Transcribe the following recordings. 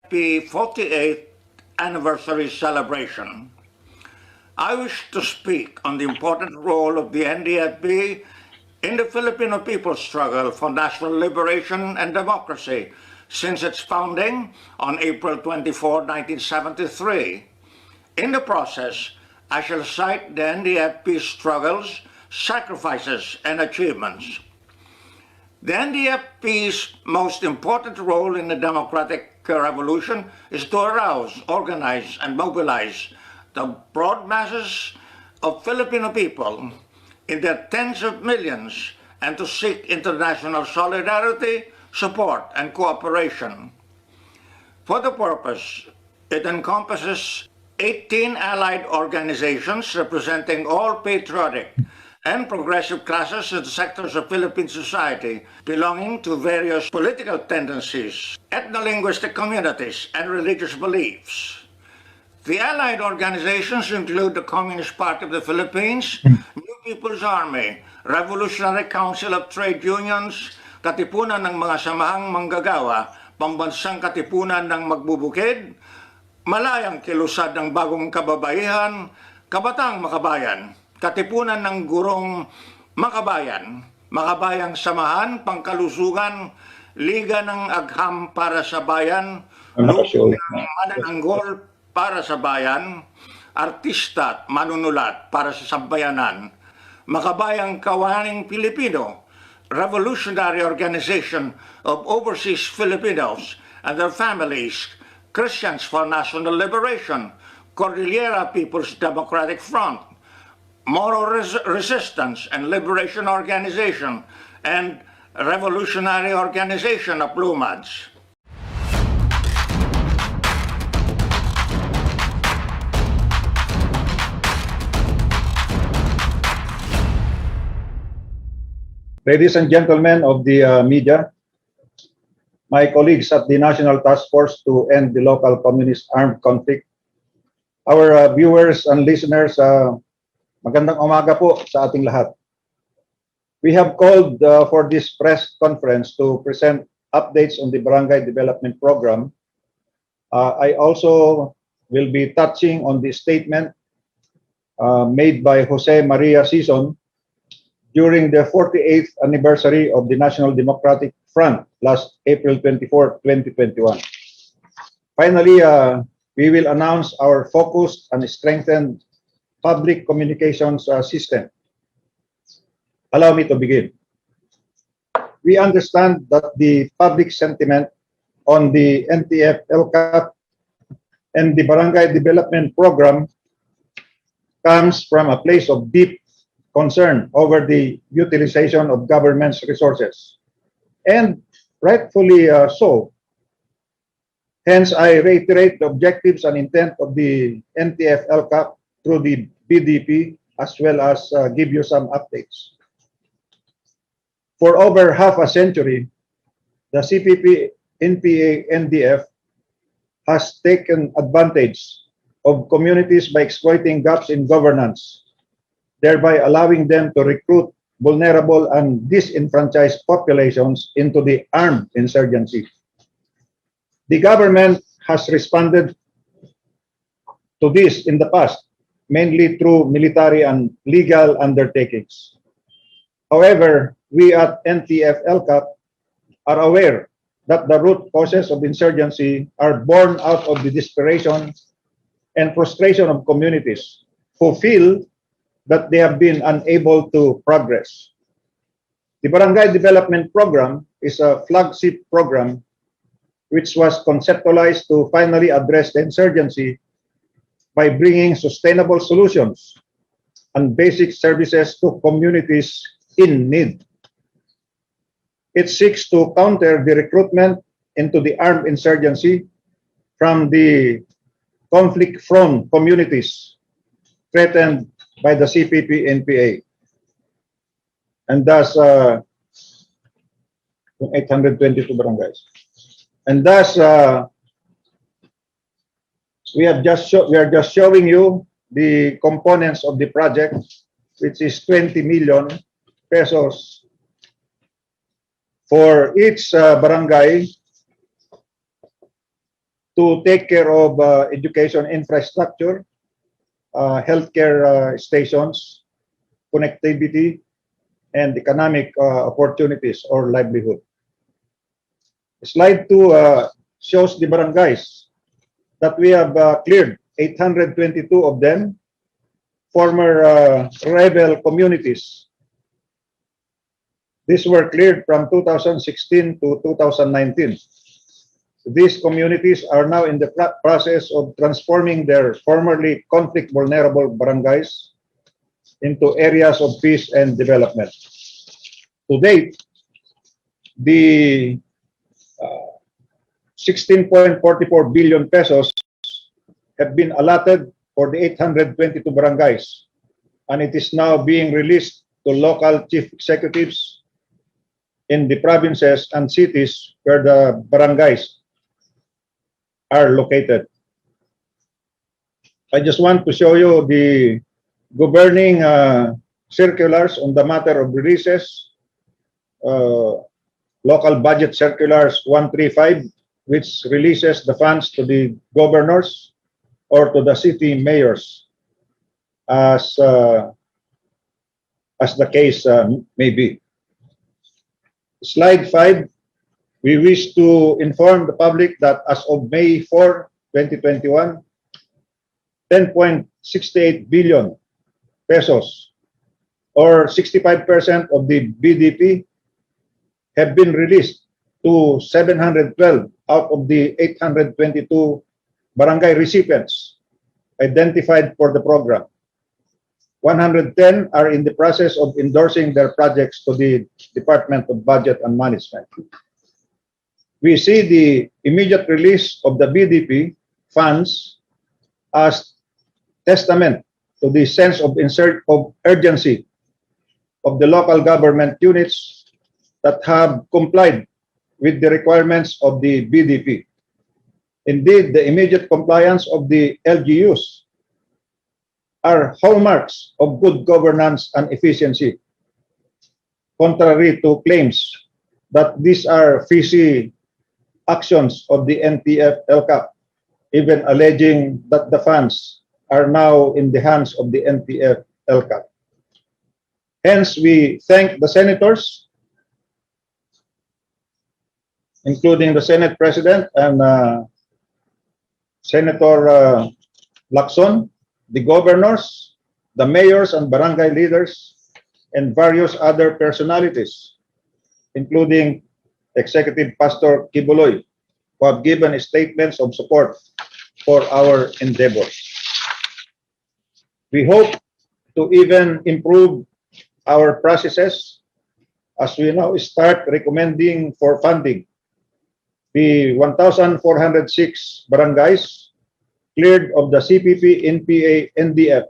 Happy 48th anniversary celebration, I wish to speak on the important role of the NDFB in the Filipino people's struggle for national liberation and democracy since its founding on April 24, 1973. In the process, I shall cite the NDFB's struggles, sacrifices, and achievements. The NDFP's most important role in the democratic revolution is to arouse, organize, and mobilize the broad masses of Filipino people in their tens of millions and to seek international solidarity, support, and cooperation. For the purpose, it encompasses 18 allied organizations representing all patriotic and progressive classes and sectors of Philippine society belonging to various political tendencies, ethno-linguistic communities, and religious beliefs. The allied organizations include the Communist Party of the Philippines, New People's Army, Revolutionary Council of Trade Unions, Katipunan ng mga Samahang Manggagawa, Pambansang Katipunan ng Magbubukid, Malayang Kilusad ng Bagong Kababaihan, Kabataang Makabayan, Katipunan ng Gurong Makabayan, Makabayang Samahan, Pangkalusugan, Liga ng Agham para sa Bayan, Lupong ng Manananggol para sa Bayan, Artista at Manunulat para sa Sambayanan, Makabayang Kawaning Pilipino, Revolutionary Organization of Overseas Filipinos and their families, Christians for National Liberation, Cordillera People's Democratic Front, Moro Resistance and Liberation Organization, and Revolutionary Organization of Lumads. Ladies and gentlemen of the media, my colleagues at the National Task Force to End the Local Communist Armed Conflict, our viewers and listeners, magandang umaga po sa ating lahat. We have called for this press conference to present updates on the Barangay Development Program. I also will be touching on the statement made by Jose Maria Sison during the 48th anniversary of the National Democratic Front last April 24, 2021. Finally, we will announce our focused and strengthened public communications system. Allow me to begin. We understand that the public sentiment on the NTF-LCAP and the Barangay Development Program comes from a place of deep concern over the utilization of government's resources, and rightfully so. Hence, I reiterate the objectives and intent of the NTF-LCAP through the BDP, as well as give you some updates. For over half a century, the CPP-NPA-NDF has taken advantage of communities by exploiting gaps in governance, thereby allowing them to recruit vulnerable and disenfranchised populations into the armed insurgency. The government has responded to this in the past, mainly through military and legal undertakings. However, we at NTF-LCAP are aware that the root causes of insurgency are born out of the desperation and frustration of communities who feel that they have been unable to progress. The Barangay Development Program is a flagship program which was conceptualized to finally address the insurgency by bringing sustainable solutions and basic services to communities in need. It seeks to counter the recruitment into the armed insurgency from the conflict-prone communities threatened by the CPP-NPA, and thus 822 barangays. And thus we are just showing you the components of the project, which is 20 million pesos for each barangay to take care of education infrastructure, healthcare stations, connectivity, and economic opportunities or livelihood. Slide 2 shows the barangays that we have cleared 822 of them, former rebel communities. These were cleared from 2016 to 2019. These communities are now in the process of transforming their formerly conflict vulnerable barangays into areas of peace and development. To date, the 16.44 billion pesos have been allotted for the 822 barangays, and it is now being released to local chief executives in the provinces and cities where the barangays are located. I just want to show you the governing circulars on the matter of releases. Local budget circulars 135, which releases the funds to the governors or to the city mayors, as the case may be. Slide 5. We wish to inform the public that as of May 4, 2021, 10.68 billion pesos or 65% of the BDP have been released to 712 out of the 822 barangay recipients identified for the program. 110 are in the process of endorsing their projects to the Department of Budget and Management. We see the immediate release of the BDP funds as testament to the sense of urgency of the local government units that have complied with the requirements of the BDP. Indeed, the immediate compliance of the LGUs are hallmarks of good governance and efficiency, contrary to claims that these are fishy actions of the NTF-LCAP, even alleging that the funds are now in the hands of the NTF-LCAP. Hence, we thank the senators, including the Senate President and Senator Lacson, the governors, the mayors and barangay leaders, and various other personalities, including Executive Pastor Kibuloy, who have given statements of support for our endeavors. We hope to even improve our processes as we now start recommending for funding the 1,406 barangays cleared of the CPP, NPA, NDF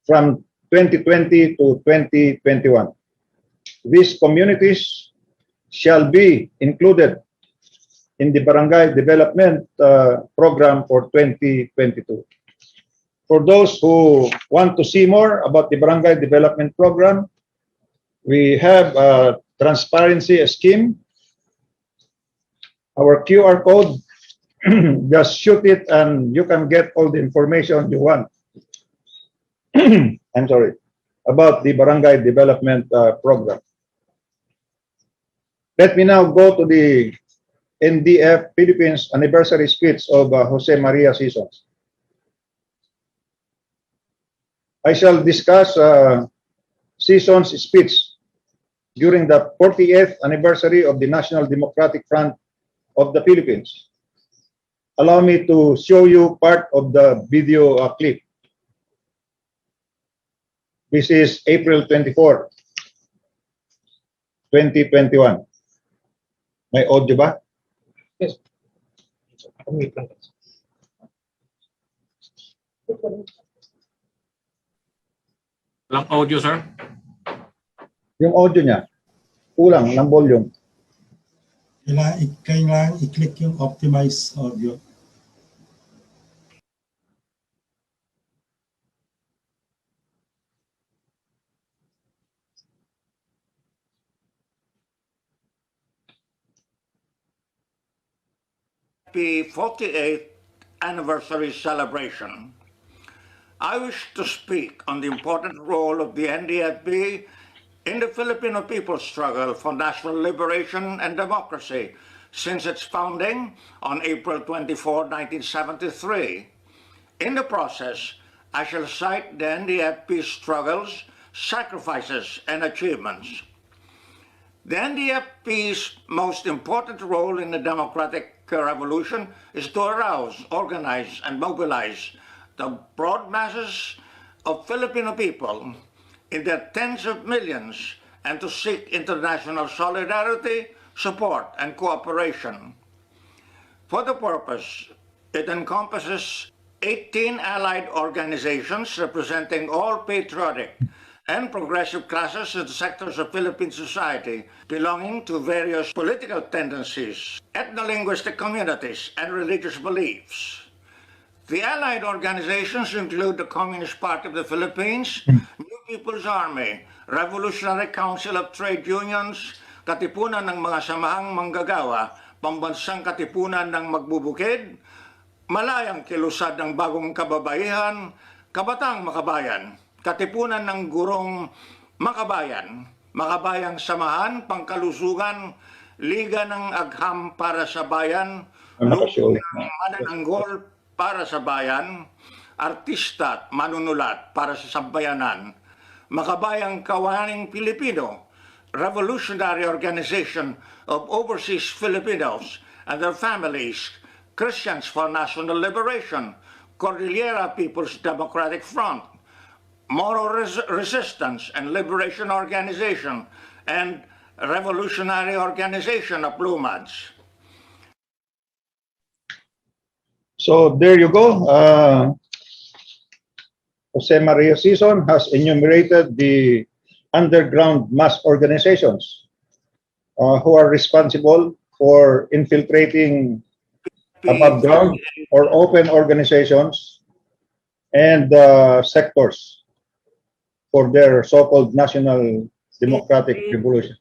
from 2020 to 2021. These communities shall be included in the Barangay Development Program for 2022. For those who want to see more about the Barangay Development Program, we have a transparency scheme. Our QR code, just shoot it and you can get all the information you want. I'm sorry, about the Barangay Development Program. Let me now go to the NDF Philippines anniversary speech of Jose Maria Sison. I shall discuss Sison's speech during the 40th anniversary of the National Democratic Front of the Philippines. Allow me to show you part of the video clip. This is April 24, 2021. May audio ba? Yes. Walang audio, sir. Yung audio niya, kulang ng volume. Kailangan i-click yung optimize audio. Happy 48th anniversary celebration, I wish to speak on the important role of the NDFB in the Filipino people's struggle for national liberation and democracy since its founding on April 24, 1973. In the process, I shall cite the NDFB's struggles, sacrifices, and achievements. The NDFB's most important role in the democratic revolution is to arouse, organize, and mobilize the broad masses of Filipino people in their tens of millions and to seek international solidarity, support, and cooperation. For the purpose, it encompasses 18 allied organizations representing all patriotic and progressive classes and sectors of Philippine society belonging to various political tendencies, ethno-linguistic communities, and religious beliefs. The allied organizations include the Communist Party of the Philippines, New People's Army, Revolutionary Council of Trade Unions, Katipunan ng mga Samahang Manggagawa, Pambansang Katipunan ng Magbubukid, Malayang Kilusad ng Bagong Kababaihan, Kabataang Makabayan, Katipunan ng Gurong Makabayan, Makabayang Samahan, Pangkalusugan, Liga ng Agham para sa Bayan, Lupong ng Manananggol para sa Bayan, Artista at Manunulat para sa Sambayanan, Makabayang Kawaning Pilipino, Revolutionary Organization of Overseas Filipinos and their families, Christians for National Liberation, Cordillera People's Democratic Front, Moro Resistance and Liberation Organization, and Revolutionary Organization of Lumad. So there you go. Jose Maria Sison has enumerated the underground mass organizations who are responsible for infiltrating above ground or open organizations and sectors for their so-called national democratic revolution.